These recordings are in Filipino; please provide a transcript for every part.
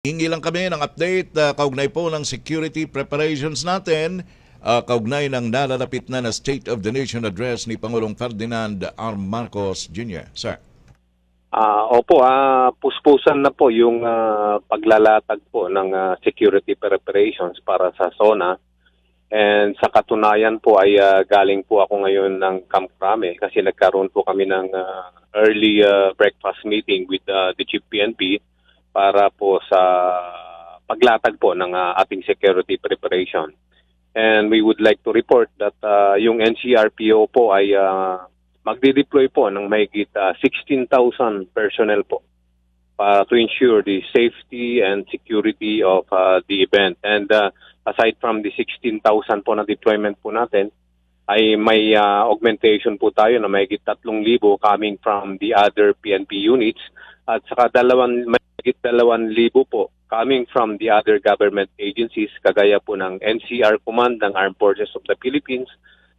Hingi lang kami ng update kaugnay po ng security preparations natin, kaugnay ng nalalapit na State of the Nation address ni Pangulong Ferdinand R. Marcos Jr. Sir. Opo, puspusan na po yung paglalatag po ng security preparations para sa SONA. And sa katunayan po ay galing po ako ngayon ng Camp Crame kasi nagkaroon po kami ng early breakfast meeting with the Chief PNP para po sa paglatag po ng ating security preparation. And we would like to report that yung NCRPO po ay magdi-deploy po ng mahigit 16,000 personnel po para to ensure the safety and security of the event. And aside from the 16,000 po na deployment po natin, ay may augmentation po tayo na mahigit 3,000 coming from the other PNP units at saka mahigit 2,000 po coming from the other government agencies kagaya po ng NCR Command ng Armed Forces of the Philippines,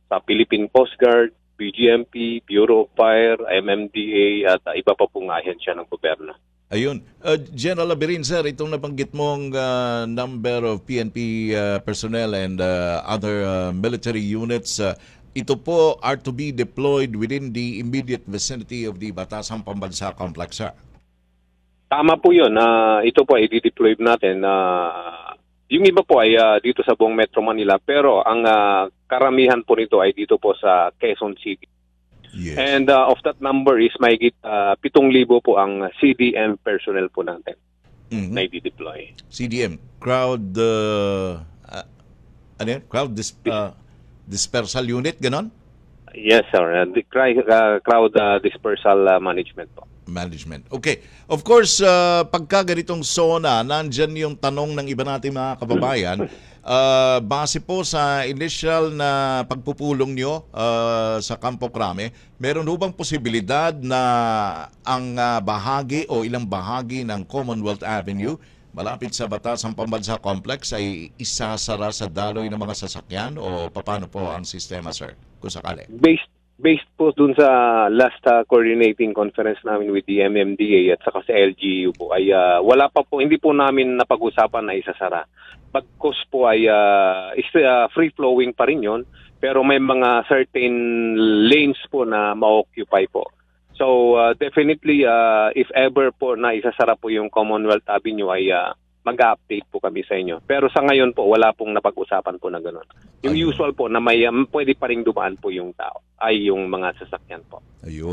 sa Philippine Coast Guard, BGMP, Bureau of Fire, MMDA at iba pa pong ahensya ng gobyerno. Ayun. General Labirin, sir, itong nabanggit mong number of PNP personnel and other military units, ito po are to be deployed within the immediate vicinity of the Batasan Pambansa Complex, sir? Tama po yun. Ito po ay i-deploy natin. Yung iba po ay dito sa buong Metro Manila, pero ang karamihan po nito ay dito po sa Quezon City. Yes. And of that number is mahigit 7,000 po ang CDM personnel po natin na i-deploy. CDM, Crowd Dispersal Unit, ganon? Yes, sir. The Crowd Dispersal Management po. Management. Okay. Of course, pagka ganitong SONA, nandyan yung tanong ng iba nating mga kababayan. Base po sa initial na pagpupulong nyo sa Campo Crame, meron ho bang posibilidad na ang bahagi o ilang bahagi ng Commonwealth Avenue malapit sa Batasan Pambansa Complex ay isasara sa daloy ng mga sasakyan o paano po ang sistema, sir, kung sakali? Based po dun sa last coordinating conference namin with the MMDA at saka sa LGU po ay wala pa po, hindi po namin napag-usapan na isasara. Bagkus po ay free-flowing pa rin yun, pero may mga certain lanes po na ma-occupy po. So definitely if ever po na isasara po yung Commonwealth Avenue ay mag-update po kami sa inyo. Pero sa ngayon po, wala pong napag-usapan po na gano'n. Yung usual po na may pwede pa rin dumaan po yung tao, ay yung mga sasakyan po. Ayun.